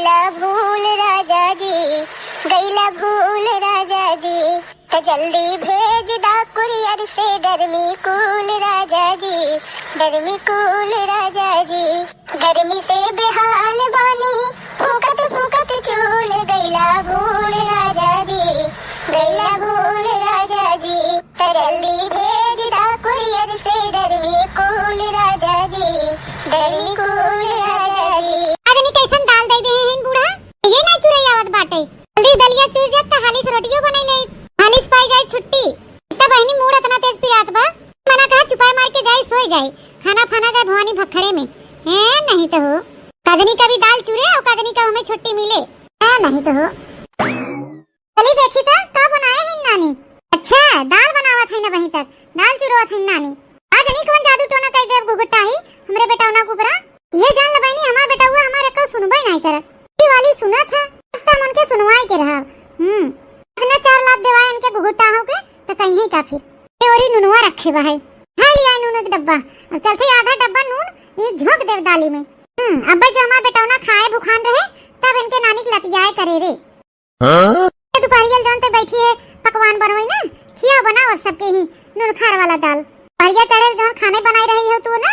गैला भूल राजा जी, गैला भूल राजा जी, तो जल्दी भेज दा कुरियर से डरमी कूल राजा जी, डरमी कूल राजा जी। गर्मी से बेहाल बानी फूकत फूकत चूल, गैला भूल राजा जी, गैला भूल राजा जी, तो जल्दी भेज दा कुरियर से डरमी कूल राजा जी, डरमी कूल राजा जी। आदमी कैसन दाल दे दे हैं बूढ़ा, ये ना चुरई आवत बाटे। जल्दी दलिया चूर जात त हालिस रोटियो बनाई ले, हालिस पाई जाए छुट्टी। इतना बहनी मूड इतना तेज पिरात बा, मना कहा चुपाई मार के जाए सोई जाए, खाना खाना जाए भवानी भखड़े में है नहीं तो हो। कदनी का भी दाल चूरे और कदनी का हमें छुट्टी मिले है नहीं तो हो। चली देखी था का बनाए हैं नानी। अच्छा दाल बनावत है ना, वहीं तक दाल चुरवत है नानी। आज नहीं कौन जादू टोना कर दे गुगट्टा है हमरे बेटावना को बरा। ये जान ल बहनी हमार बेटा हुआ हमारे को सुनबई नहीं करत, ई वाली सुनत है रास्ता मन के सुनवाई के रहा। इतना 4 लाख देवाए इनके गुगट्टा हो के तो कहीं ही का फिर ये ओरी नुनवा रखे बा है। खा लिया नून एक डब्बा, अब चलते आधा डब्बा नून ये झोंक दे दाली में। अब जो हमार बेटावना खाए भूखान रहे तब इनके नानी की लतियाए करे रे। दोपहरिया जान ते बैठी है पकवान बनोई ना, खिया बनाओ सबके ही नून खार वाला दाल। परिया चढ़े जौन खाने बनाई रही हो तू ना,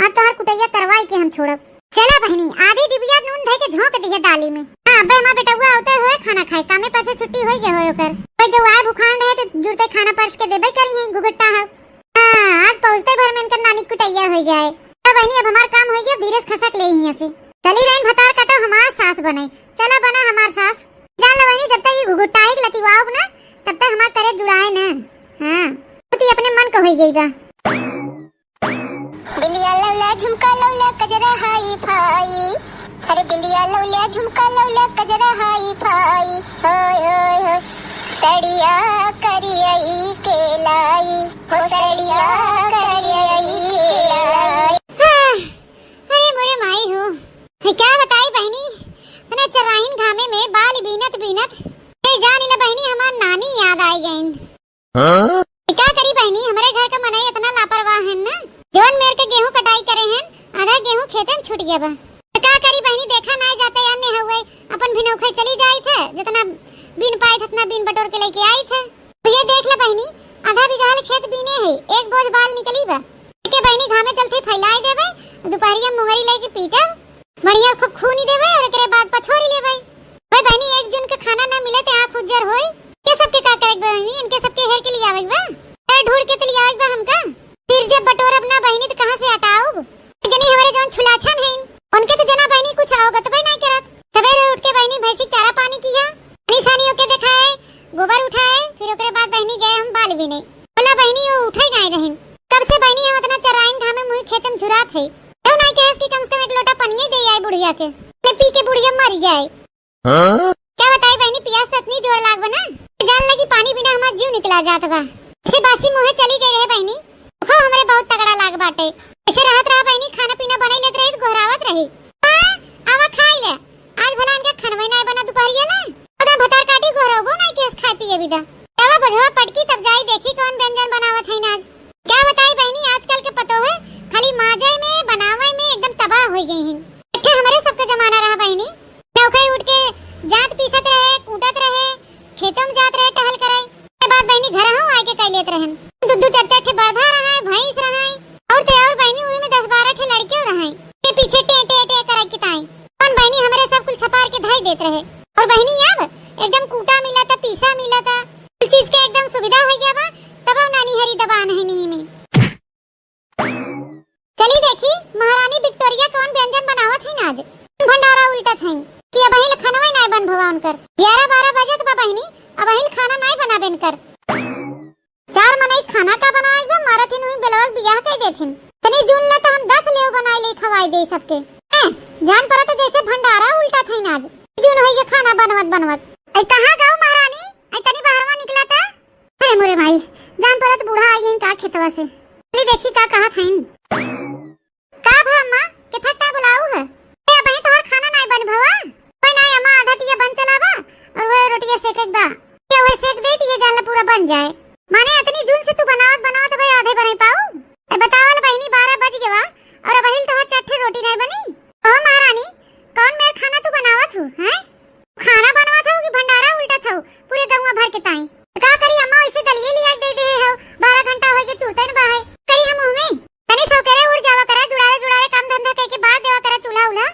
आज तो हर कुटैया करवाई के हम छोड़ब। चला बहनी आधी डिबिया नून धई के झोंक दिए दाली में। हां अबे हमार बेटा हुआ होते होए खाना खाए, कामे पर से छुट्टी होई गए होय ओकर। कोई जो आए भूखान रहे तो जुड़ते खाना परस के देबे करी है गुगट्टा है। हां आज पहुंचते भर में इनकर नानी कुटैया हो जाए। अब बहनी अब हमार काम हो गया, धीरज खसक ले ही से। चली रही भतार कटा हमार सास बने, चला बना हमार सास। जान लो बहनी जब तक ये गुगट्टा एक लतिवाओ ना तब तक हमार करे जुड़ाए ना। हां तू अपने मन को हो गई बा। बिंदिया लौला झुमका लौला कजरा हाई फाई, अरे बिंदिया लौला झुमका लौला कजरा हाई फाई, होय होय होय सड़िया करियई के लाई, हो सड़िया करियई के लाई। अरे मोरे माई हो क्या बताई बहनी, तने चराइन घामे में बाल बीनत बीनत ए जानी ले बहनी हमार नानी याद आई गईन। क्या करी बहनी हमारे घर का मनाई इतना लापरवाह है ना, जवन मेर के गेहूं कटाई करे हैं आधा गेहूं खेते में छूट गया बा। क्या करी बहनी देखा ना जाते यार ने हुए अपन भिनौखे चली जाई थे, जितना बिन पाए उतना बिन बटोर के लेके आई थे। तो ये देख ले बहनी आधा बीघा खेत बीने है, एक बोझ बाल निकली बा के बहनी घामे चलते फैलाई देबे, दोपहरिया मुंगरी लेके पीटब बढ़िया खूब खूनी देबे और एकरे बाद पछोरी लेबे। भाई बहनी एक जन के खाना ना मिले ते आंख उज्जर होई के सबके का करे बहनी, इनके सबके हेर के लिए आवेग बा ढूंढ के तो ले आवेग बा हमका। फिर जब बटोर अपना बहनी तो कहां से हटाओ, जनी हमारे जौन छुलाछन है उनके तो जना बहनी कुछ आओगे तो नहीं करत। सवेरे उठ के बहनी भैंसी चारा पानी किया, निशानी होके दिखाए, गोबर उठाए, फिर ओकरे बाद बहनी गए हम बाल भी नहीं बोला बहनी वो उठे नहीं रहन। कब से बहनी हम इतना चराइन घामे मुही खेतम झुरात है तो नहीं कहे कि कम से कम एक लोटा पानी दे आई बुढ़िया के, ने पी के बुढ़िया मर जाए। क्या बताई बहनी पियास तो इतनी जोर लाग बना जान लगी पानी बिना हमारा जीव निकला जात बा। से बासी मुहे चली गई रहे बहनी, हो हमरे बहुत तगड़ा लाग बाटे। ऐसे रहत रहा बहनी खाना पीना बनाई लेत रही गोहरावत रही। आवा खाई ले आज भला इनके खनवई नहीं बना दोपहरिया ले ओदा भतार काटी गोहरावो नहीं केस खाए पिए बिदा। तवा बजवा पटकी तब जाई देखी कौन व्यंजन बनावत है आज। क्या बताई बहनी आजकल के पतो है खाली माजे में बनावे में एकदम तबाह हो गई हैं। इट्ठे हमारे सबका जमाना रहा बहनी, नौकरी उठ के जात पीसत रहे, कूटत रहे, खेतों में जात रहे टहल करे, के बाद बहनी घर हूं आके कई लेत रहन। दुद्दू चच्चा ठे बरधा रहा भैंस रहा और ते और बहनी उरी में 10-12 ठे लड़कियों रहा के पीछे टे टे टे करे किताई कौन बहनी हमारे सब कुछ सपार के धाई देत रहे। और बहनी अब एकदम कूटा मिला था, पीसा मिला था, हर चीज के एकदम सुविधा हो गया बा, तब नानी हरी दबा नहीं में। चली देखी महारानी विक्टोरिया कौन व्यंजन बनावत है आज, भंडारा उल्टा था कि अब हिल खाना नहीं बन भवन कर 11-12 बजे तो बहनी अब हिल खाना नहीं बना बेन कर 4 मने खाना का बनाए बा मारा थिन हुई बेलवक बियाह कह देथिन तनी जून ले तो हम 10 लेव बनाए ले खवाई दे सबके जान पड़ा तो जैसे भंडारा उल्टा था आज जून होई के खाना बनवत ऐ कहां गाओ महारानी ऐ तनी बाहरवा निकला था। अरे मोरे भाई जान पड़ा तो बूढ़ा आई गइन का खेतवा से ले देखी का कहा थाइन का भा अम्मा के फट्टा बुलाऊ है ए बहन तोहर खाना नहीं बन भवा कोई नहीं अम्मा आधा तिया बन चलावा और वो रोटियां सेक दा ये वो सेक दे तिया जान पूरा बन जाए माने इतनी जून से तू बनावत भाई आधे बने पाऊ ए बतावल बहनी 12 बज गवा और अब हिल तोहर चट्ठे रोटी नहीं बनी। ओ महारानी कौन मेरा खाना तू बनावत हूँ हैं? खाना बनवा था कि भंडारा उल्टा था पूरे गौवा भर के ताई का करी अम्मा ऐसे दलिए लिया दे दे हो 12 घंटा हो के चूरते न बाहे करी हम में तनी सो करे उड़ जावा करा जुड़ाए जुड़ाए काम धंधा करके बाहर देवा करा चूल्हा उला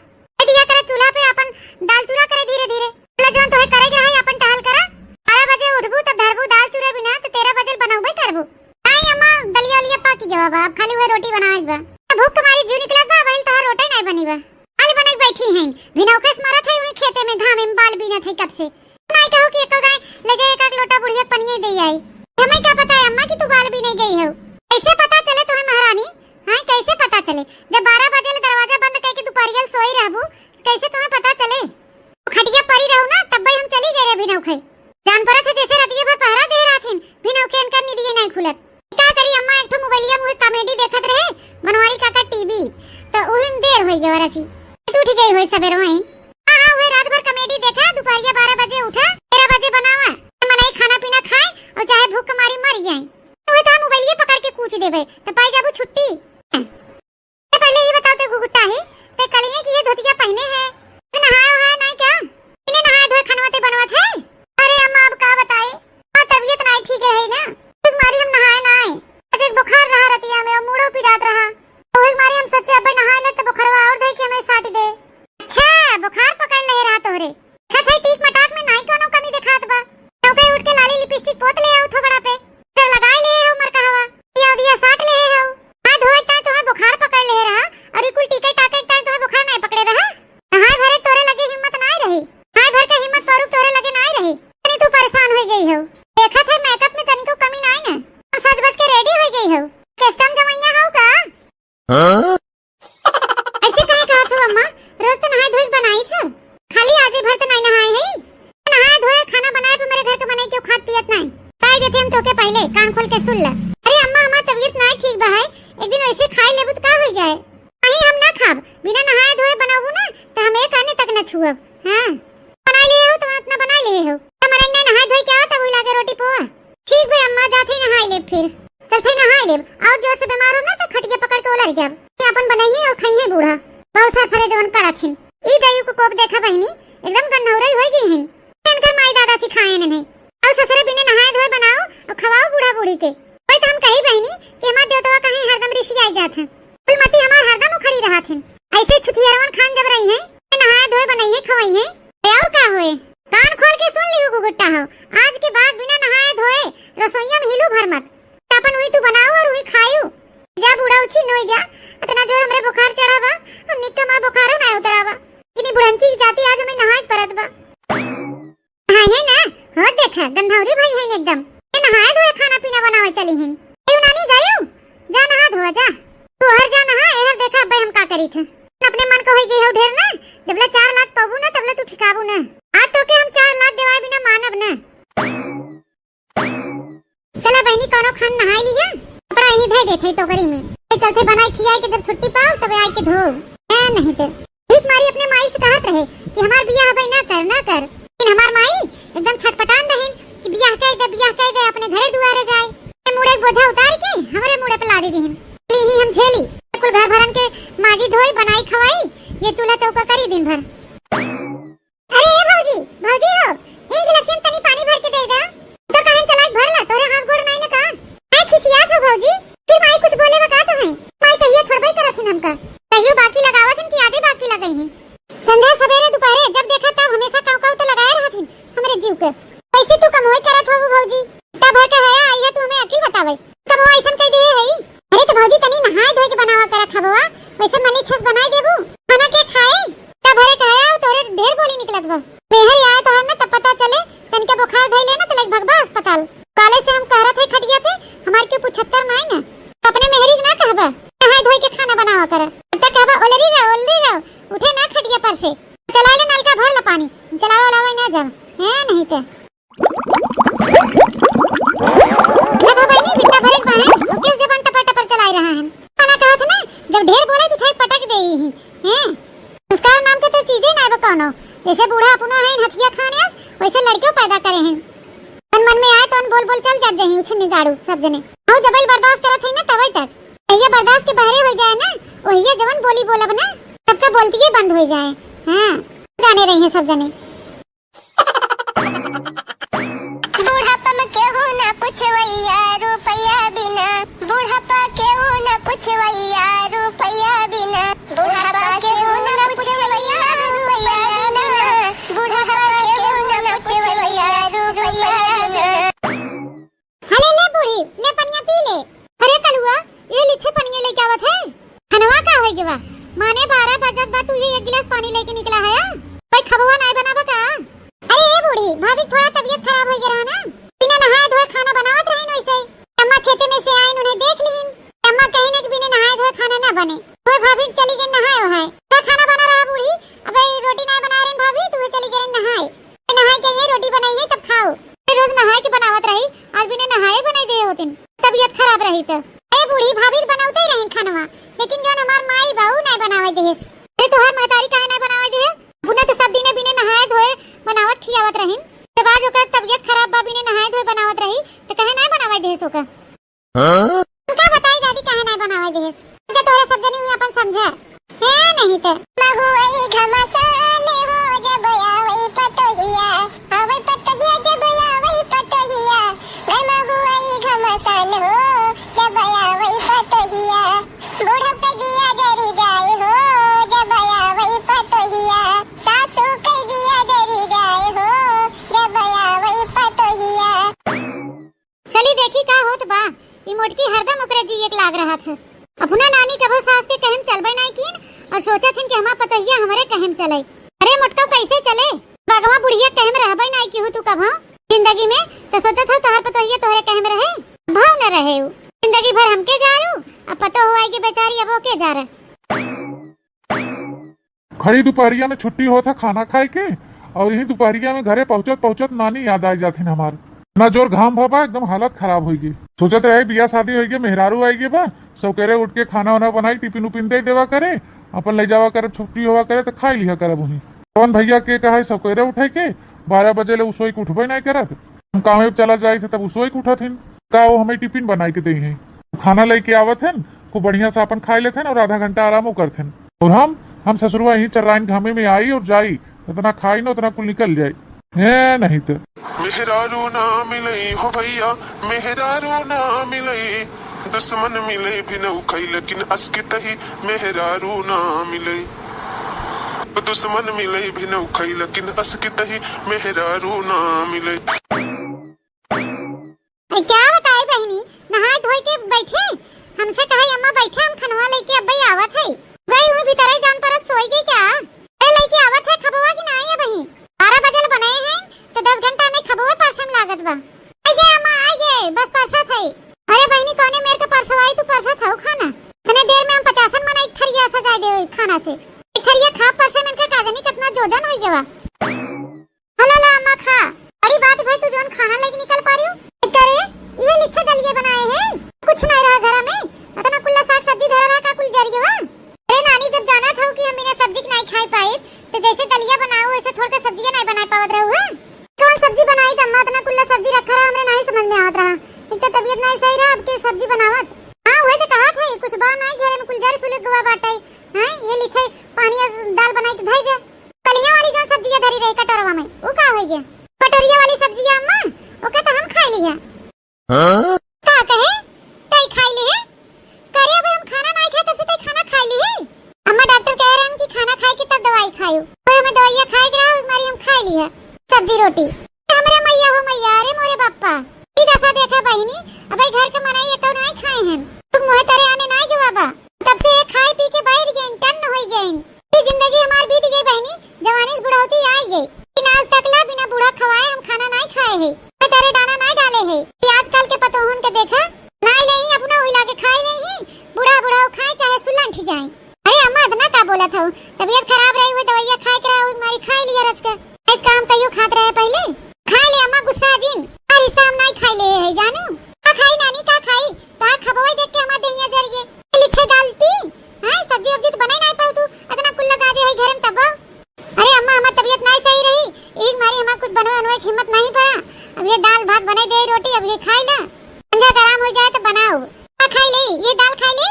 दिया करा चूल्हा पे अपन दाल चूरा करे धीरे धीरे बोला जोन तोहे करे रहा अपन टहल करा 12 बजे उठबू तब धरबू दाल चूरे बिना तो 13 बजे बनाऊबे करबू नहीं अम्मा दलिया लिया पाकी गवा बा अब खाली हुए रोटी बनाई बा भूख तुम्हारी जीव निकलत बा वही तोहर रोटी नहीं बनी बा खाली बनाई बैठी हैं बिना उकस मारा थे उन्हें खेते में घाम में बाल बिना थे कब से नहीं कहो कि एक गाय ले जाए एक लोटा बुढ़िया पनिया दे आई हमें क्या पता है अम्मा कि तू बाल भी नहीं गई हो कैसे पता चले तुम्हें महारानी हां कैसे पता चले जब 12 बजे दरवाजा बंद करके तू परियल सोई रहबू कैसे तुम्हें पता चले खटिया परी रहू ना तब भाई हम चली गए रे बिना उखे जान परत है जैसे रतिया भर पहरा दे रहा थीन बिना उखे इनका निदिए नहीं खुलत क्या करी अम्मा एक ठो मोबाइलिया में कॉमेडी देखत रहे बनवारी काका टीवी तो उहिन देर होई गई वरसी तू उठ गई होई सवेरे वही हां वे रात भर कॉमेडी देखा दोपहर 12 बजे उठा 13 बजे बनावा मनाई खाना पीना खाए और चाहे भूख मारी मर जाए तो तो मोबाइल पकड़ के कूच देबे तो पाई जाबू छुट्टी तो पहले ये बताओ तो गुगुट्टा है ते कलिए की ये धोतिया पहने है नहाया है नहीं क्या इन्हें नहाए धोए खानवाते बनवत है अरे अम्मा अब का बताए तबीयत नहीं ठीक है ना तुम्हारी हम नहाए ना आए आज एक बुखार रहा रतिया में और मूड़ो पिरात रहा तो एक मारी हम सोचे अब नहाए ले तो बुखारवा और दे के हमें साट दे अच्छा बुखार पकड़ ले रहा तोरे खत है टीक मटाक में नहीं कोनो कमी दिखात बा टोके उठ के लाली लिपस्टिक पोत ले आओ थोड़ा पे तो लगाए ले हो मर कहवा या दिया साट ले हो हां धोए ता तुम्हें बुखार पकड़ ले रहा और ये कुल टीके टाके ता तुम्हें बुखार नहीं पकड़े रहा नहाए भरे तोरे लगे हिम्मत नहीं रही हाय भर के हिम्मत पारू तोरे लगे नहीं रही तनी तू परेशान हो गई हो देखत है मेकअप में तनी को कमी नहीं ना सज बज के रेडी हो गई हो कस्टम जमैया हो का हां ऐसे काहे कहत हो अम्मा रोज तो नहाए धोए बनाई था खाली आज ही भर तो नहीं नहाए है नहाए धोए खाना बनाए फिर मेरे घर के बनाई के खात पियत नहीं ताई देते हम तोके पहले कान खोल के सुन ले अरे अम्मा हमार तबीयत नहीं ठीक बा है एक दिन ऐसे खाई लेबू तो का हो जाए नहीं हम ना खाब बिना नहाए धोए बनाबू ना तो हम एक आने तक न छुअब हां बना लिए हो तुम अपना बना लिए हो हमारे ने नहाए धोए क्या तब उला के रोटी पोआ ठीक है अम्मा जाते नहाए ले फिर चलते नहाए ले और जोर से बीमार हो ना तो खटिया पकड़ के उलट जाब अपन बनाइए और खाइए बूढ़ा बहुत सा फरे जवन करथिन ई दयु को कोप देखा बहिनी एकदम गन्नौरई होई गई हैं इनकर माई दादा सिखाए नहीं और ससुरे बिना नहाए धोए बनाओ और खवाओ बूढ़ा बूढ़ी के भाई तो हम कही बहिनी कि हमार देवतवा कहीं हरदम ऋषि आई जात हैं कुलमती हमार हरदम उखड़ी रहा थीन ऐसे छुथियारवन खान जब रही हैं नहाए धोए बनाइए खवाई हैं और का होए कान खोल के सुन लियो गुगुट्टा हो आज के बाद बिना नहाए धोए रसोईया में हिलू भर मत अपन हुई तू बनाओ और हुई खायू जा बूढ़ा उछी नोई जा इतना जोर हमरे बुखार चढ़ा बा हम नित्य मां बुखारो ना उतरावा इनी बुढ़ंची जाती आज हमें नहाए परत बा हां है ना हो देखा गंधावरी भाई है एकदम ये नहाए धोए खाना पीना बनावे चली हैं क्यों नानी गयो जा नहा धोआ जा तू हर जा नहा एहर देखा भाई हम का करी थे अपने मन को होई गई हो ढेर ना जबले 4 लाख पाबू ना तबले तू ठिकाबू ना आज तो के हम 4 लाख देवाए बिना मानब ना चला बहनी कोनो खान नहाई ली है कपड़ा यही दे देथे टोकरी में चलते बनाई खियाई के जब छुट्टी पाओ तब आई के धो नहीं तो ठीक मारी अपने माई से कहत रहे कि हमार बियाह भाई ना कर लेकिन हमार माई एकदम छटपटान रहे कि बियाह कह दे अपने घरे दुआरे जाए मुड़े बोझा उतार के हमारे मुड़े पे ला दे दीन ही हम झेली कुल घर भरन के माजी धोई बनाई खवाई ये चूल्हा चौका करी दिन भर अरे ए भौजी हो एक गिलास में तनी पानी भर के दे दे तो कहन चलाई भर ला तोरे हाथ गोड़ नहीं ना का आई खिसिया था भौजी फिर माई कुछ बोले बका तो है माई कहिए छोड़बई करथिन हमका कहियो बाकी लगावथिन कि आधे बाकी लगई हैं संध्या सवेरे दोपहरे जब देखा तब हमेशा काऊ तो लगाए रहथिन हमरे जीव के ऐसे तू कमोई करत हो भौजी तब भर के है आई है तू हमें अकी बतावे तब वो ऐसन कह दे है अरे तो भौजी तनी नहाए धोए के बनावा कर खबवा वैसे मली छस बनाई देबू खाना के खाए तब भरे कहे तोरे ढेर बोली निकलत बा मेहर आए तो है ना तब पता चले तन के बुखार धइ ले ना तो लग भगवा अस्पताल काले से हम कहरत है खटिया पे हमार के 75 नहीं ना तो अपने मेहरी ना कहबा नहाए धोए के खाना बनावा कर तब कहबा ओलरी रहो उठे ना खटिया पर से चला ले नल का भर ला पानी चलावा लावा ना जा है नहीं तो देखो बहनी बिट्टा भरे बा है तो किस जबान टपर चलाई रहा है खाना कहा था ना जब ढेर बोले तो उठा पटक दे ही हैं संस्कार नाम के तो चीजें ना बकानो जैसे बूढ़ा अपना है हथिया खाने वैसे लड़कियों पैदा करे हैं मन में आए तो बोल चल जात जही उछनी गाड़ू सब जने हो जबल बर्दाश्त करत है ना तवे तक ये बर्दाश्त के बहरे हो जाए ना वही जवन बोली बोलब ना सबका बोलती बंद हो जाए हाँ जाने रही है सब जने। बुढ़ापा में केहू ना पूछवैया रुपया बिना, बुढ़ापा केहू ना पूछवैया रुपया बिना, बुढ़ापा केहू ना पूछवैया रुपया बिना, बुढ़ापा केहू ना पूछवैया रुपया बिना। हले ले बूढ़ी ले पनिया पी ले। अरे कलुआ ये लिच्छे पनिया लेके आवत है। खनवा का होई गेवा माने 12 बजत बा तू ये 1 गिलास पानी लेके निकला है। कोई खबवा नहीं बनाबा का? अरे ए बूढ़ी भाभी थोड़ा तबीयत खराब हो गया ना, बिना नहाए धोए खाना बनावत रही वैसे। अम्मा खेते में से आई उन्हें देख लीन, अम्मा कहीं ना कि बिना नहाए धोए खाना ना बने। वो भाभी चली गई नहाए है तो खाना बना रहा बूढ़ी। अबे रोटी नहीं बना रही भाभी तू चली गई नहाए, नहाए के ये रोटी बनाई है तब खाओ। रोज नहाए के बनावत रही आज बिना नहाए बनाई दे होतिन, तबीयत खराब रही तो। अरे बूढ़ी भाभी बनावते ही रही खानवा, लेकिन जो हमार माई बाऊ नहीं बनावे देस। अरे तोहर महतारी काहे नहीं बनावे देस? बुना तो सब दिने बिना नहाए धोए बनावत खियावत रहीन, जब आज ओकर तबीयत खराब बा बिना नहाए धोए बनावत रही तो काहे नहीं बनावे देस ओका? तुमका बताई दादी काहे नहीं बनावे देस? जे तोरे सब जनी हुई अपन समझा है नहीं तो महुआई घमसाले हो जब आवई पतोहिया, आवई पतोहिया जब आवई पतोहिया, गे महुआई घमसाल हो जब आवई पतोहिया, बूढ़ा पे जिया जरी जाए हो जब आवई पतोहिया, सासू के जिया जरी जाए हो जब आवई पतोहिया। चली देखी का होत बा। ई मोटकी हरदम ओकरे जी एक लाग रहा था। अपना नानी कबो सास के कहम चलबे नहीं कीन और सोचा थीन कि हमार पतोहिया हमरे कहम चले। अरे मोटका कैसे चले? बागवा बुढ़िया कहम रहबे नहीं की तू कभो जिंदगी में तो सोचा था तोहर पतोहिया तोहरे कहम रहे, भाव न रहे। जिंदगी भर हमके जा रू अब पतो हुआ कि बेचारी अब ओके जा रहा। खड़ी दोपहरिया में छुट्टी होता खाना खाए के और यही दोपहरिया में घरे पहुंचत पहुंचत नानी याद आ जाती हमार। ना जोर घाम भबा एकदम हालत खराब हो गई। सोचत रहे बिया शादी हो गई मेहरारू आई बा सौकेरे उठ के खाना वाना बनाई टिफिन उपिन दे देवा करे अपन ले जावा करे छुट्टी हुआ करे तो खा लिया करे। वही कौन भैया के कहा सौकेरे उठे के 12 बजे ले उसोई के उठबे नहीं करत। हम काम में चला जाए थे तब उसोई के उठत हिन का वो हमें टिफिन बनाई के दी है खाना लेके आवत है खूब बढ़िया से अपन खाई लेते और आधा घंटा आराम करते। और हम ससुरवा यही चर्राइन घामे में आई और जाई इतना खाई ना उतना कुल निकल जाये है नहीं तो मेहरारू ना मिलई हो भैया मेहरारू ना मिलई, दुश्मन मिले भी न उखई लेकिन अस्की तही मेहरारू ना मिलई, दुश्मन मिले भी न उखई लेकिन अस्की तही मेहरारू ना मिलई। क्या बताए बहनी नहाए धोए के बैठे हमसे कहे अम्मा बैठे हम खनवा लेके अब भाई आवत है। गई हुई भीतर जान परत सोई गई क्या? अरे लेके आवत है खबवा की नहीं है बही 12 बजे बनाए हैं तो 10 घंटा में खबवा परसम लागत बा। आई गए अम्मा आई गए बस परसा थे। अरे बहनी कौने मेरे के परसवाई तू परसा था खाना इतने देर में हम 50 मना एक थरिया सजा दे खाना से एक थरिया खा परसे में का जानी कितना जोजन हो गया। हला ला अम्मा खा। बड़ी बात भाई तू जोन खाना लेके निकल पा रही हो करे ये लिच्छे दलिए बनाए हैं कुछ नहीं रहा घर में इतना कुल्ला साग सब्जी धरा रहा का कुल जर गया। अरे नानी जब जाना था कि हम बिना सब्जी नहीं खाई पाए तो जैसे दलिया बनाओ वैसे थोड़ा सब्जियां नहीं बना पावत रहू। कौन सब्जी बनाई तो अम्मा इतना कुल्ला सब्जी रखा रहा हमने नहीं समझ में आवत रहा। एक तो तबीयत नहीं सही रहा अब के सब्जी बनावत। हां वही तो कहा था कुछ बा नहीं घर में कुल जर सुले गवा बाटाई हैं ये लिच्छे पानी दाल बनाई के धई दे। कलिया वाली जो सब्जियां धरी रही कटोरवा में वो का हो गया कटोरिया वाली सब्जियां अम्मा ओके तो हम खा लिया। हाँ? का कहे तई खाई ले है करे अब हम खाना नहीं खाए तब से तई खाना खाई ले है। अम्मा डॉक्टर कह रहे हैं कि खाना खाए के तब दवाई खाओ तो हमें दवाइयां खाए के रहो हमारी हम खाई ली है सब्जी रोटी। हमरे मैया हो मैया अरे मोरे बाप्पा ई दशा देखा बहिनी अबे घर के मनाई तो नहीं खाए हैं तुम मोहे तरे आने नहीं गए बाबा तब से खाए पी के बैठ गए टन हो गए। ये जिंदगी हमारी बीत गई बहिनी जवानी से बुढ़ौती आई गई बिना आज तक ला बिना बूढ़ा खवाए हम खाना नहीं खाए हैं तेरे दाना नहीं डाले है। आजकल के पतोहन के देखा नहीं ले अपना हिला के खाए नहीं बुढ़ा बुढ़ा खाए चाहे सुलंठ जाए। अरे अम्मा इतना का बोला था तबीयत खराब रही हुई दवाइयां खाए के रहा हमारी खाई लिया रच के एक काम कहियो खात रहे पहले खा ले अम्मा गुस्सा जिन अरे शाम नहीं खाई ले है जानो का खाई नानी का खाई तो खबोई देख के हमार दहिया जर गए लिच्छे डाल पी हां सब्जी वब्जी तो बनाई नहीं पाऊ तू इतना कुल लगा दे है घर में तब। अरे अम्मा हमार तबीयत नहीं सही रही एक मारी हमार कुछ बनवे की हिम्मत नहीं पड़ा अब ये दाल भात बने दे रोटी अब ये खाई ला संध्या आराम हो जाए तो बनाओ का खाई ले ये दाल खाई ले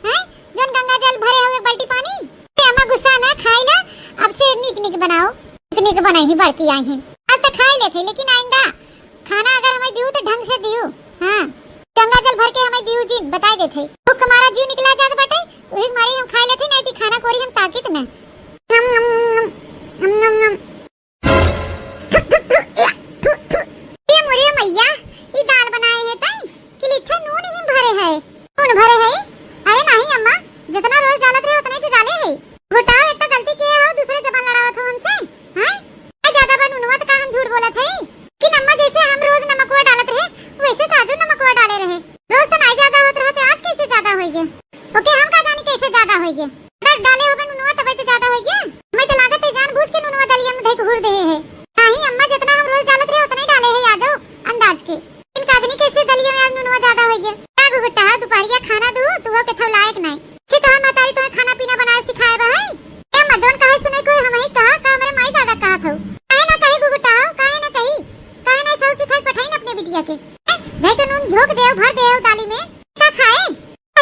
हैं जोन गंगा जल भरे हुए बाल्टी पानी अम्मा गुस्सा ना खाई ला अब से निक भर के आई हैं। आज तक खाए लेते, लेकिन आइंदा खाना अगर हमें दियो तो ढंग से दियो। हाँ, गंगा जल भर के हमें दियो जी, बताए देते। भूख हमारा जीव निकला जात बाटे, वही मारी हम खाए लेते, नहीं तो खाना कोरी हम ताकित न। ये मोरे मैया, ये दाल बनाए है तई कि लिच्छा नून ही भरे है। नून भरे है? अरे नहीं अम्मा, जितना रोज डालत रहे उतने ही डाले है। घोटाओ एक तो गलती किए हो, दूसरे जबान लड़ावत हो हमसे। हां, ज्यादा बा नुनवा तो का हम झूठ बोलत है कि अम्मा जैसे हम रोज नमकवा डालत रहे वैसे ताजो नमकवा डाले रहे। रोज तो नहीं ज्यादा होत रहते, आज कैसे ज्यादा हो गया? ओके, हम का जानी कैसे ज्यादा हो गया? अगर डाले होबे नुनवा तब तो ज्यादा हो गया। मैं तो लागत है जानबूझ के नुनवा दलिया में धई घूर दे है। नहीं अम्मा, जितना हम रोज डालत रहे उतना ही डाले है, आ जाओ अंदाज के। इन काजनी कैसे दलिया में आज नुनवा ज्यादा हो गया? क्या गुगटा दोपहरिया खाना दू तू हो के थव लायक नहीं। छी तो हम मातारी तुम्हें खाना पीना बनाए सिखाए बा है। ए मजोन कहे सुने कोई हम ही कहा का मेरे माई दादा कहा था। काहे ना कही गुगटा, काहे ना कही, काहे ना सब सिखाई पठाई अपने बिटिया के। भाई तो नून झोक देओ, भर देओ दाली में, का खाए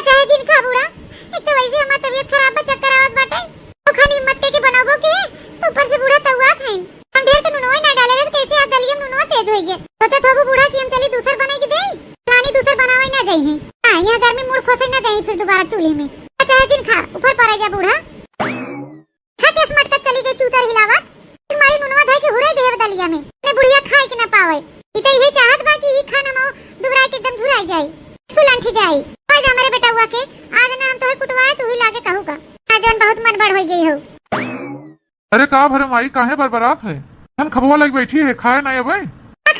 चाहे जिन खा बूढ़ा। एक तो वैसे हमार तबीयत खराब बा, चक्कर आवत बाटे, तो खानी हिम्मत के बनाबो के तो ऊपर से बूढ़ा तवा खाइन। हम ढेर के नुनवा ना डाले रे, कैसे आज दलिया नुनवा तेज होई गया। सोचा तो बूढ़ा कि हम चली दूसर बनाई के दे, रानी दूसर बनावे ना जाई है। हां, यहां घर में मुड़ खोसे ना जाई, फिर दोबारा चूल्हे में चाहे जिन खा ऊपर पड़ गया बूढ़ा। खा के स्मट कर चली गई चूतर हिलावत, तुम्हारी नुनवा धाई के हुरे देव दलिया में ने बुढ़िया खाए के ना पावे। इते यही चाहत बा कि ही खाना में दुबराई के एकदम झुराई जाई, सुलंठी जाई। आ जा मेरे बेटा हुआ के, आज ना हम तोहे कुटवाए तू ही लागे कहू का। आज जन बहुत मन बड़ हो गई हो। अरे का भरे माई, काहे बरबरात है? हम खबवा लग बैठी है, खाए ना अबे?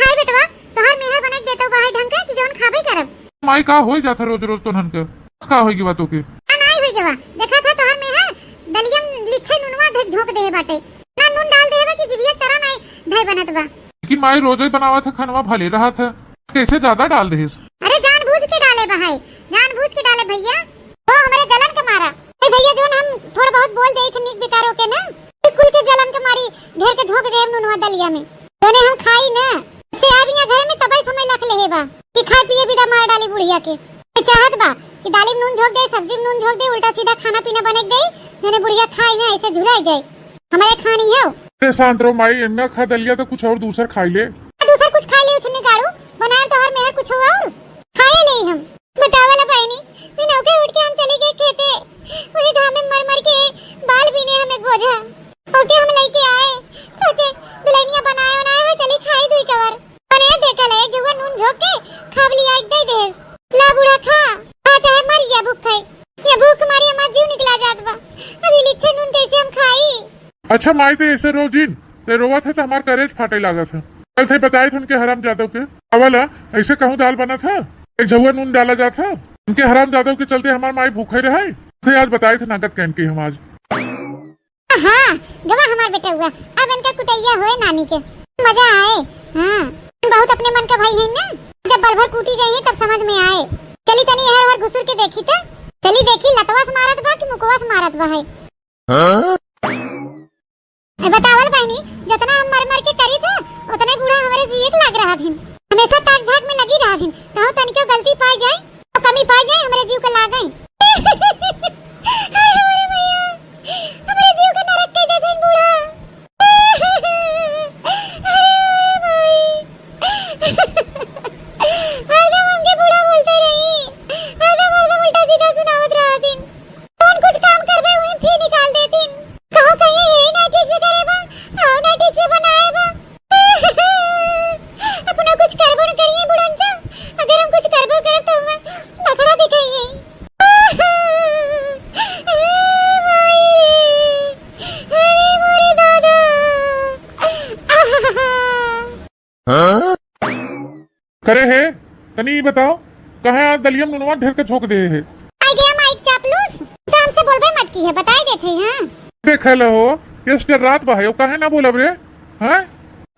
खाए बेटवा, तोहर मेहर बना के देतो भाई ढंग के, कि जौन खाबे करब। माई का होई जाता रोज रोज तो नन के का होई बातों के नहीं होई गवा। देखा था तोहर मेहर दलिया में लिच्छे नुनवा धक झोक दे बाटे, ना नून डाल देबे कि जिभिया तरह नहीं धई बनत बा। लेकिन माई रोज ही बनावा था, खानवा भले रहा था, कैसे ज्यादा डाल देस? अरे जानबूझ के डाले भाई, जानबूझ के डाले भैया, वो हमारे जलन के मारा। ए भैया जोन हम थोड़ा बहुत बोल देई थे निक बेकारो के ना, कुल के जलन के मारी ढेर के झोक देब नुनवा दलिया में। तोने हम खाई ना से आबिया घर में तबई समय लख लेहे बा कि खाए पिए बिदा मार डाली बुढ़िया के। चाहत बा कि दाली में नून झोक दे, सब्जी में नून झोक दे, उल्टा सीधा खाना पीना बने दे, मैंने बुढ़िया खाई ना ऐसे झुराई जाए। हमारे खानी है अरे शांत रहो माई, इन्ना खा दलिया तो कुछ और दूसर खाई ले। दूसरा कुछ खा ले उछने गाड़ू बनाए तो हर मेहर कुछ हुआ और खाए ले हम। बतावला बहनी, मैं नौके उठ के हम चले गए खेते, वही धाम में मर मर के बाल बीने हमें बोझा ओके हम लेके आए। सोचे दुल्हनिया बनाए हो, चली खाई दुई कवर बने देखा ले जुगा नून झोक के खाब लिया एक दे दे। ला बूढ़ा खा, चाहे मर गया भूख खाई, ये भूख मारी हमार जीव निकला जात बा। अभी लिच्छे नून कैसे हम खाई? अच्छा माई तो ऐसे रोजिन ते रोवा था तो हमार करेज फाटे लगा था। कल थे बताए थे उनके हराम जादव के अवला ऐसे कहूँ दाल बना था, एक झुआ नून डाला जाता, उनके हराम जादव के चलते हमार माई भूखे रहे थे। आज बताए थे नागत कहन के हम आज। हाँ, गवा हमार बेटा हुआ, अब इनका कुटैया हुए नानी के मजा आए। हाँ, बहुत अपने मन का भाई है ना, जब बल भर कूटी जाइए तब समझ में आए। चली तनी हर हर घुसुर के देखी था, चली देखी लतवास मारत बा कि मुकवास मारत बा है। बतावल बहनी, जितना हम मर मर के करी था उतने बूढ़ा हमारे जीत लग रहा थी, हमेशा ताक झाक में लगी रहा थी। कहो तनिको गलती पाई जाए तो कमी पाई जाए हमारे जीव को लाग गई। हमारे जीव को नरक के दे देन बूढ़ा। हरदम हमके बूढ़ा बोलते रही, हरदम उल्टा सीधा सुनावत रहा दिन। कौन कुछ काम करबे हुई फिर निकाल देतीन। कहो कहीं यही ना ठीक से करे बा, आओ ना ठीक से बनाए बा। अपना कुछ करबो न करिए बुढ़ंचा, अगर हम कुछ करबो करे तो मैं नखरा दिखाइए। करे है तनी बताओ कहाँ आज दलिया नुनवा ढेर के झोंक दे है। आ गया माइक चापलूस, तो हमसे बोलबे मत की है, बताई देते हैं। देख लो ये स्टेर रात बा है, काहे ना बोलब रे? हैं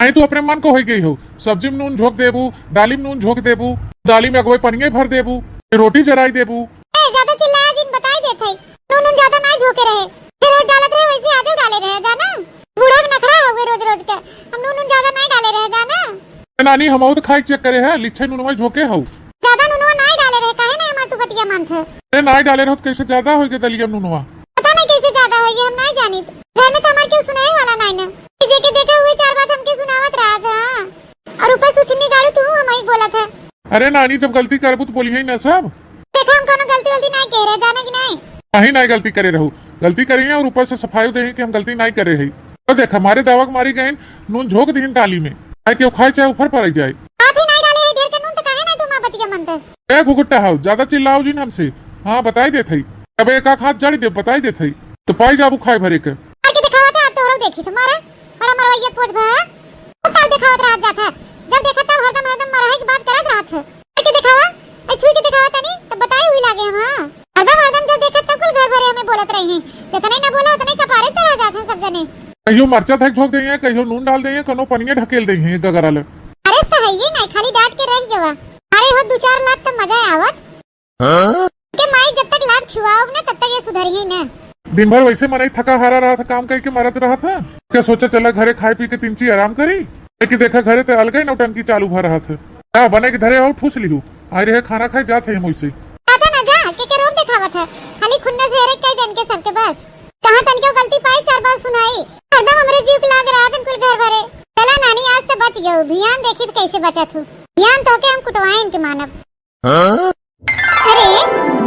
आई तू अपने मन को हो गई हो, सब्जी में नून झोंक देबू, दाली में नून झोंक देबू, दाली में अगवे पनिये भर देबू, रोटी जराई देबू। ए ज्यादा चिल्लाया जिन बताई देते, नून ज्यादा ना झोके रहे, जे रोज डालत रहे वैसे आजो डाले रहे जाना। बूढ़ा के नखरा हो गए रोज रोज के, हम नून ज्यादा नहीं डाले रहे जाना। नानी हम तो खाई चेक करे है, लिच्छे नूनवा झोके हो, ज्यादा नूनवा नहीं डाले रहे, काहे ना हमार तू बतिया मानथे। ए नहीं डाले रहो तो कैसे ज्यादा होई के दलिया नूनवा? पता नहीं कैसे ज्यादा होगी, हम नहीं जानी। घर में तो हमार क्यों सुनाए वाला नहीं ना, जे के देखा हुए चार बात हमके अरे नानी जब गलती करबू तो बोली ना सब। देखो हम कोनो गलती वलती नहीं कह रहे, जाने की नहीं। नहीं नहीं गलती करे रहू, गलती करी है और ऊपर से सफाई दे कि हम गलती नहीं करे है। तो देख हमारे दावा मारी गए नून झोंक दी ताली में, चाहे खाए चाहे ऊपर पर जाए। आप ही नहीं डाले है ढेर के नून तो काहे नहीं तुम बतिया मनते। ए घुगुट्टा हाउ ज्यादा चिल्लाओ जी हमसे। हाँ बताई देत है, अब एक आख हाथ जाड़ी दे बताई देत है तो पाई जाबू खाए भरे के। आके दिखावत है, आप तो देखी तुम्हारा बड़ा मरवैया पोछ भा उतार दिखावत रह जाता है। जब देखा तब हरदम मरहे की बात करत रहत है। आके दिखावा ए छुई के दिखावा तनी तब बताई हुई लागे हम। हां हरदम जब देखा तब कुल घर भरे हमें बोलत रही हैं, जितने ना बोला उतने कपारे चढ़ा जाते हैं सब जने। कहियो मरचा थक झोंक देंगे, कहियो नून डाल देंगे, कनो पनिया ढकेल देंगे गगराल। अरे तो है ये नहीं खाली डांट के रह गवा। अरे हो 2-4 लाख तो मजा आवत के माई जब तक लाख खिवाओ ना तब तक ये सुधरिए ना। दिन भर वैसे मनाई थका हारा रहा था, काम करके मरत रहा था। क्या सोचा चला घरे खाए पी के 3 चीज आराम करी, लेकिन देखा घरे तो अलग ही नौटंकी चालू भर रहा था। क्या बने के धरे और ठूस लिहू आ रहे खाना खाए जाते हैं मुझसे। आता ना जा के रोब दिखावत है, खाली खुन्ना से हरे कई दिन के सबके बस कहां तन के गलती पाई 4 बार सुनाई। एकदम हमरे जीव के लाग रहा था कुल घर भरे। चला नानी आज तो बच गयो, भियान देखी तो कैसे बचा तू। भियान तो के हम कुटवाए इनके मानव। अरे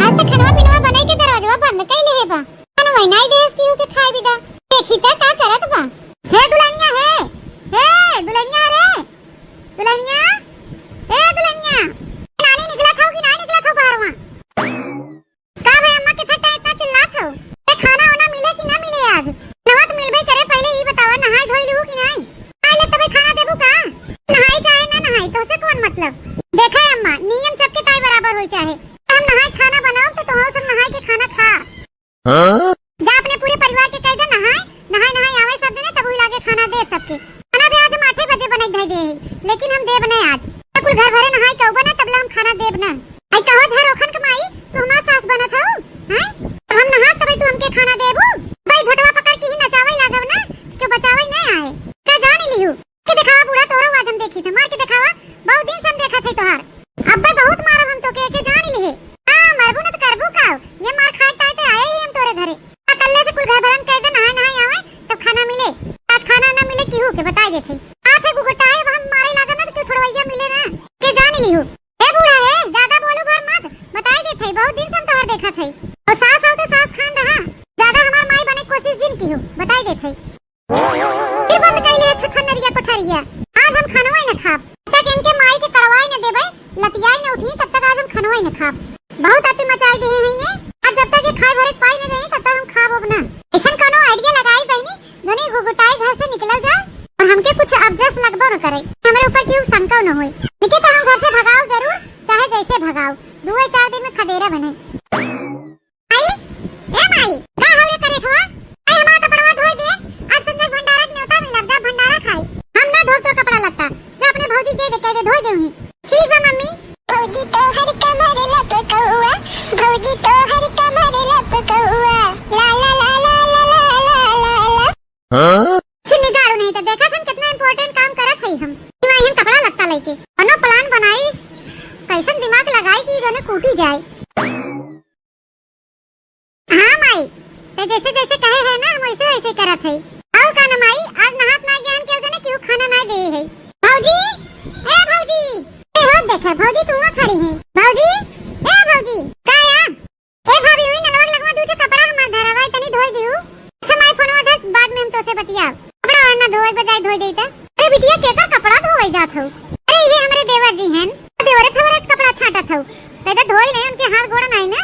आज तक खनवा पिनवा बनाई के दरवाजा बंद कइले है बा। खनवा नहीं देस की के खाए बिदा देखी त का करत बा। हे दुल्हनिया हे दुल्हनिया रे दुल्हनिया हे दुल्हनिया नानी निकला खाओ कि नहीं निकला खाओ बाहर वहां। का भाई अम्मा के थका इतना चिल्लात हो, ये खाना होना मिले कि ना मिले आज। नवत मिलबे करे पहले ही बतावा नहाई धोई लिहू कि नहीं। आले तबे खाना देबू का, नहाई चाहे ना नहाई तो से कौन मतलब। देखा है अम्मा नियम सबके ताई बराबर होई चाहे। हम नहाई खाना बनाओ तो तुम सब नहाई के खाना खा। जा अपने पूरे परिवार के कह दे नहाई आवे सब जने तब ही लागे खाना दे सबके। खाना दे आज हम 8 बजे बनाई धई दे, लेकिन हम देब नहीं आज। कुल घर भरे नहाई कहबो ना तबला हम खाना देब ना। आई कहो झरोखन कमाई तू हमार सास बनत हो हैं, तब हम नहा तबे तू हमके खाना देबू। भाई झोटवा पकड़ के ही नचावे लागब ना के बचावे नहीं आए। का जान लिहू के दिखावा बूढ़ा तोरो आज हम देखी थे, मार के दिखावा बहुत दिन से हम देखा थे तोहार। अब्बा बहुत मारब हम तो के जान लिहे। हां मरबू न त करबू का, ये मार खाए ताए ते आए ही हम तोरे घरे। अकल्ले से कुल घर भरन कह दे नहाई आवे तब खाना मिले। आज खाना ना मिले की हो के बताई देथे। आथे गुगटाए हम मारे लागन न तो छोड़वैया मिले ना के जान लिहू। ए बूढ़ा है ज्यादा बोलू भर मत, बताई देथे बहुत दिन से हम तोहर देखा थे। और सास हो तो सास खान रहा, ज्यादा हमार माई बने कोशिश जिन की हो बताई देथे। फिर बंद कइले छछन नरिया कोठरिया। आज हम खानवा न खाब तक इनके माई के करवाई न देबे, लतियाई न उठी तब तक आज हम खानवा न खाब। बहुत अति मचाई दे है ने आज जब तक ये खाए भरे पाई न देई तब तक हम खाब अब ना। ऐसन कोनो आइडिया लगाई बहनी जने गुगुटाई घर से निकल जा और हमके कुछ अबजस लगबो न करे, हमरे ऊपर क्यों शंका न होई। निके तो हम घर से भगाओ जरूर चाहे जैसे भगाओ, 2-4 दिन में खदेरा बने। आई ए माई का हवले करे ठवा आई हमारा कपड़ा धोई दे। आज संजय भंडारा के न्योता मिला जा भंडारा खाई। हम ना धो तो कपड़ा लगता जा अपने भौजी दे कह दे धोई देही। ठीक है मम्मी। भौजी तो हर कमरे लप कहुआ, भौजी तो हर कमरे लप कहुआ, ला ला ला ला ला ला ला ला। छिन्नी गाड़ू नहीं तो देखा हम कितना इम्पोर्टेंट काम करत हई। हम हम कपड़ा लगता लेके अनो प्लान बनाई कैसन दिमाग लगाई कि जने कूटी जाए। हां माई ते जैसे जैसे कहे है ना हम वैसे वैसे करत हई। आओ का ना माई आज नहात ना ज्ञान के जने क्यों खाना ना दे है। भौजी ए भौजी ए हो देखा भौजी तू खड़ी है। भौजी ए भौजी का या ए भाभी हुई नलवर लगवा दूठे कपड़ा हम धरावा तनी धोई दियो। अच्छा माई फोनवा दे बाद में हम तो से बतिया कपड़ा और ना धोए बजाय धोई देता। ए बिटिया केकर कपड़ा धोई जात हो। अरे ये हमरे देवर जी हैं, देवरे फेवरेट कपड़ा छाटत हो ते धोई ले उनके हाथ गोड़ नहीं ना।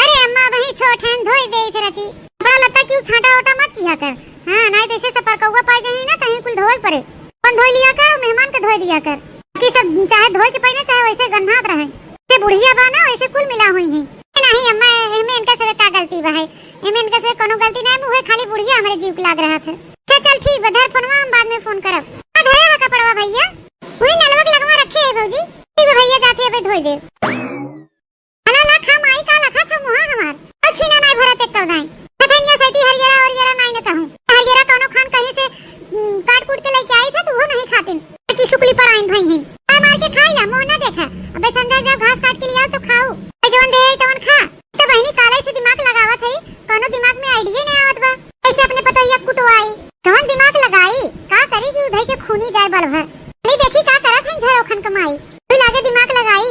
अरे अम्मा वही छोट हैं धोई दे थे रची कपड़ा लत्ता क्यों छाटा ओटा मत किया कर। हां नहीं तो से परकौवा पाई जाही ना कहीं कुल धोई पड़े अपन धोई लिया कर और मेहमान के धोई दिया कर कि सब चाहे धोई के पहले चाहे वैसे गंधात रहे। से बुढ़िया बा ना वैसे कुल मिला हुई है। नहीं अम्मा एमे इनका से का गलती बा है, एमे इनका से कोनो गलती नहीं, मुहे खाली बुढ़िया हमरे जीव के लाग रहा था। चल ठीक बधर फोनवा हम बाद में फोन करब। धरे कपड़वा भैया वही नलवक लगवा रखे है भौजी। ठीक भैया जाते अबे धोई दे। अला ला खा माई का लखा था मुहा हमार और छीना नहीं भरत एक कौदाई कथनिया सैती हरियरा और येरा नहीं न कहूं। हरियरा कोनो खान कहीं से काट कूट के लेके आई था तो वो नहीं खातिन कि सुकली पर आइन भई हैं। आ मार के खा लिया मोह ना देखा। अबे संजय जब घास काट के लिया तो खाओ जवन दे तवन खा। तो बहनी काले से दिमाग लगावत है, कोनो दिमाग में आइडिया नहीं आवत बा कैसे अपने पतोहिया कुटवाई। कौन दिमाग लगाई का करी कि उधई के खूनी जाए बल भर। देखी का करत हैं झरोखन कमाई तू लागे दिमाग लगाई।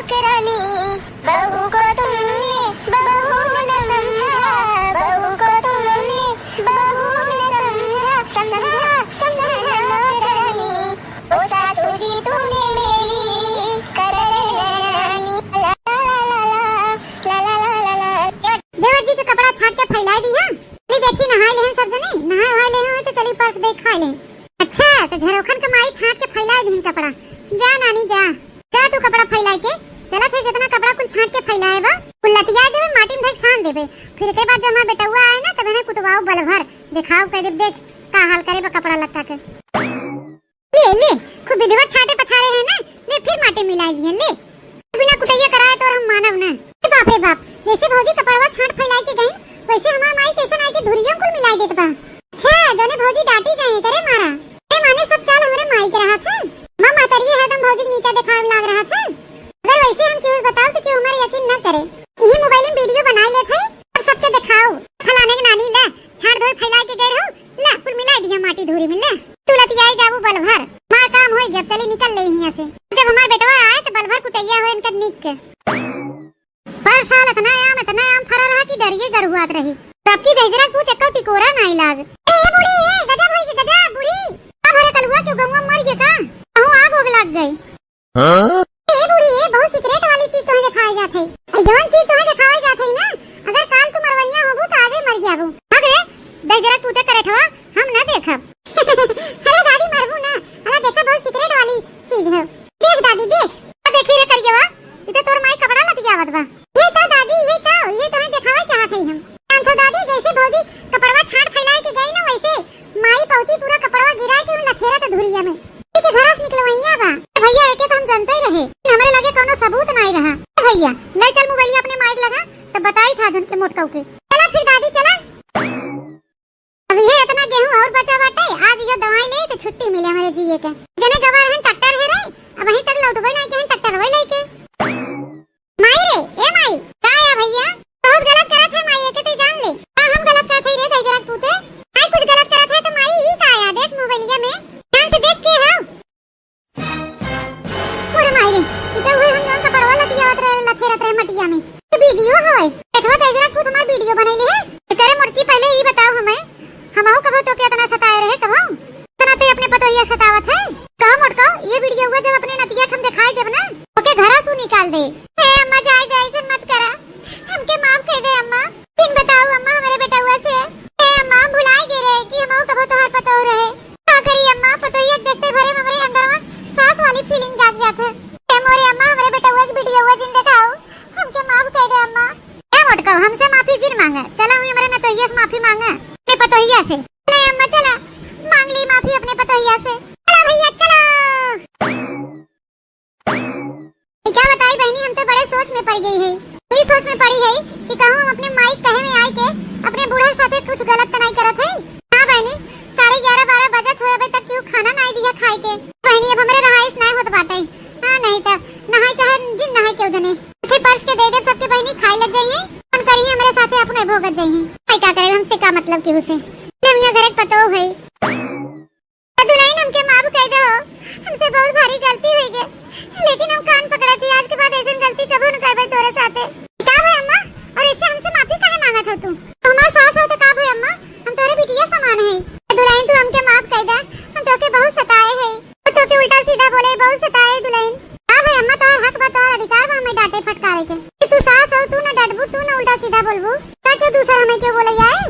नौकरानी, बहू को तुमने बहू न समझा, बहू को तुमने बहू न समझा, समझा नौकरानी, ओ सासू जी तूने मेरी कर लेनी, ला ला ला ला ला ला। देवर जी के कपड़ा छाट के फैला दी हां। ये देखी नहाए ले सब जने, नहाए ले हो तो चली पर्स देख खा ले। अच्छा तो झरोखन के माई छाट के फैला दी कपड़ा। जा नानी जा, जा तू कपड़ा फैला के चला थे, जितना कपड़ा कुल छाट के फैलाए बा कुल लतिया देबे, माटी में सान देबे। फिर के बाद जब हमार बेटवा आए ना तब ने कुटवाओ बल भर दिखाओ कह दे, देख का हाल करे बा कपड़ा लत्ता के। ले ले खूब विधिवत छाटे पछारे है ना, ले फिर माटी मिलाई दिए, ले बिना कुटैया कराए तो हम मानव ना। बाप रे बाप, जैसे भौजी कपड़वा छाट फैलाई के गई वैसे हमार माई कैसे आई के धुरिया कुल मिलाई देत बा। अच्छा जोने भौजी डांटी जाए करे मारा ए माने सब चाल हमरे माई के रहा था। मां मातरिया हरदम भौजी नीचे दिखावे लाग रहा था। अगर वैसे हम क्यों बताओ तो क्यों हमारे यकीन न करे। यही मोबाइल में वीडियो बना ले थे और सबके दिखाओ, फलाने के नानी ला छाट धोए फैला के गए हो, ला कुल मिलाई दिया माटी धुरी में, ले तू लतियाई जाबू बल भर, मार काम होई गया, चली निकल ले यहां से। जब हमार बेटवा आए तो बल भर कुटैया हो इनका निक के। पर साल इतना आम फरा रहा कि डरिए गरुआत रही। सबकी भेजरा कूत एको टिकोरा नहीं लाग। ए बूढ़ी ए गजब होई के गजब बूढ़ी, अब हरे कलुआ क्यों गौवा मर गए का, कहूं आग होग लग गई। ए बूढ़ी ए बहुत सीक्रेट वाली चीज तोहे दिखाई जात है। ए जवन चीज तोहे दिखाई जात है ना, अगर काल तू मरवैया होबू तो आजे मर जाबू। भाग रे भेजरा कूते करठवा हम ना देखब। अरे दादी मरबू ना, अला देखा बहुत सीक्रेट वाली चीज है। देख दादी देख, देखी रे करिएवा इते तोर माई कपड़ा लग जावत बा। ये तो दादी ये तो हमें दिखावा चाहत है हम। तो दादी जैसे भौजी कपड़वा छाट फैलाए के गई ना वैसे माई पहुंची पूरा कपड़वा गिराए के लथेरा त धुरिया में के घरस निकलवैया बा। भैया एके तो हम जानते ही रहे, हमरे लगे कोनो सबूत नहीं रहा। भैया ले चल मोबाइल अपने माइक लगा तो बताई था जन के मोटकाऊ के। चला फिर दादी चला, अब ये इतना गेहूं और बचा बाटे, आज ये दवाई ले तो छुट्टी मिले हमारे जीए के। जने गवा रहन ट्रैक्टर है रे, अब वहीं तक लौटबे नहीं के ट्रैक्टर होय लेके। माई रे ए माई का है भैया, बहुत गलत करत है माई के ते जान ले। का हम गलत करत है रे भेजरा पूते, आई कुछ गलत करत है तो माई ई का आया देख मोबाइलिया में ध्यान से देख के हां। पूरे माई रे इते हुए हम जोन कपड़वा लतियावत रहे लथेरत रहे मटिया में तो वीडियो होय एठवा भेजरा पूत हमार वीडियो बनैले है। तेरे मुर्की पहले ई बताओ हमें, हमहु कबो तो के इतना सताए रहे कबो तना ते अपने पतोहिया सतावत है। कहो मोटको ये वीडियो हुआ जब अपने नतिया हम दिखाई देब ना ओके घरा सु निकाल दे। हे अम्मा जाए जाए से मत करा, हमके माफ कर दे अम्मा। तीन बताओ अम्मा हमारे बेटा हुआ से। हे अम्मा भुलाए गे रे कि हमहु कबो तोहार पतो रहे। का करी अम्मा पतोहिया देखते भरे हमरे अंदर में सास वाली फीलिंग जाग जात है। हे मोरे अम्मा हमारे बेटा हुआ की वीडियो हुआ जिन दिखाओ, हमके माफ कर दे अम्मा। ए मोटको हमसे माफी जिन मांगे, चला हम हमारे नतोहिया से माफी मांगे अपने पतोहिया से। ले अम्मा चला मांग ली माफी अपने पतोहिया से। चला भैया चला। क्या बताई बहनी, हम तो बड़े सोच में पड़ गई है। ये सोच में पड़ी है कि कहूं हम अपने माइक कहे में आई के अपने बूढ़ा साथे कुछ गलत तो नहीं करत है। हां बहनी 11:30-12 बजे हुए अबे तक क्यों खाना नहीं दिया खाए के। बहनी अब हमरे रहाइस नहीं होत बाटे। हां नहीं त नहाई चाहे जिन नहाई क्यों जने थे पर्स के दे दे सबके बहनी खाए लग जाइए, हम करिए हमरे साथे अपने भोगत जाइए। भाई का करे हमसे का मतलब केहू से, लमिया घर के पतो है। दुल्हन हमके माफ कर दो, हमसे बहुत भारी गलती हुई है, लेकिन हम कान पकड़े थे, आज के बाद ऐसी गलती कभी न करबे तोरे साथे। का भाई अम्मा और इससे हमसे माफी काहे मांगत हो तू? हमार सास हो तो का भाई अम्मा, हम तोरे बिटिया समान है। दुल्हन तू हमके माफ कर दे, हम तोके बहुत सताए है, तोके उल्टा सीधा बोले बहुत सताए दुल्हन। का भाई अम्मा तोर हक बा, तोर अधिकार बा हमें डांटे फटकारे के। तू सास हो, तू ना डटबू, तू ना उल्टा सीधा बोलबू, का क्यों दूसरा हमें क्यों बोले जाए?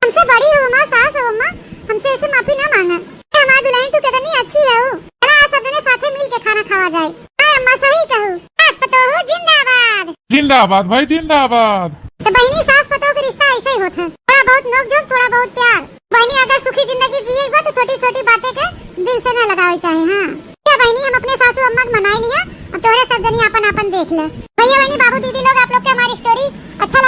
हमसे बड़ी हो अम्मा, सास हो अम्मा, हमसे ऐसे माफी ना मांगा। हमारी दुल्हन तू कितनी अच्छी है, चला सब जने साथे मिल के खाना खावा जाए। हां अम्मा सही कहू, सास पतोह जिंदाबाद। जिंदाबाद भाई जिंदाबाद। तो बहनी सास पतोह का रिश्ता ऐसे ही होता है, थोड़ा बहुत नोक-झोंक थोड़ा बहुत प्यार। बहनी अगर सुखी जिंदगी जिए बा तो छोटी-छोटी बातें के दिल से ना लगावे चाहे। हां क्या बहनी हम अपने सासू अम्मा को मना लिया, अब तोरे सब जनी अपन-अपन देख ले। भैया बहनी बाबू दीदी लोग आप लोग के हमारी स्टोरी अच्छा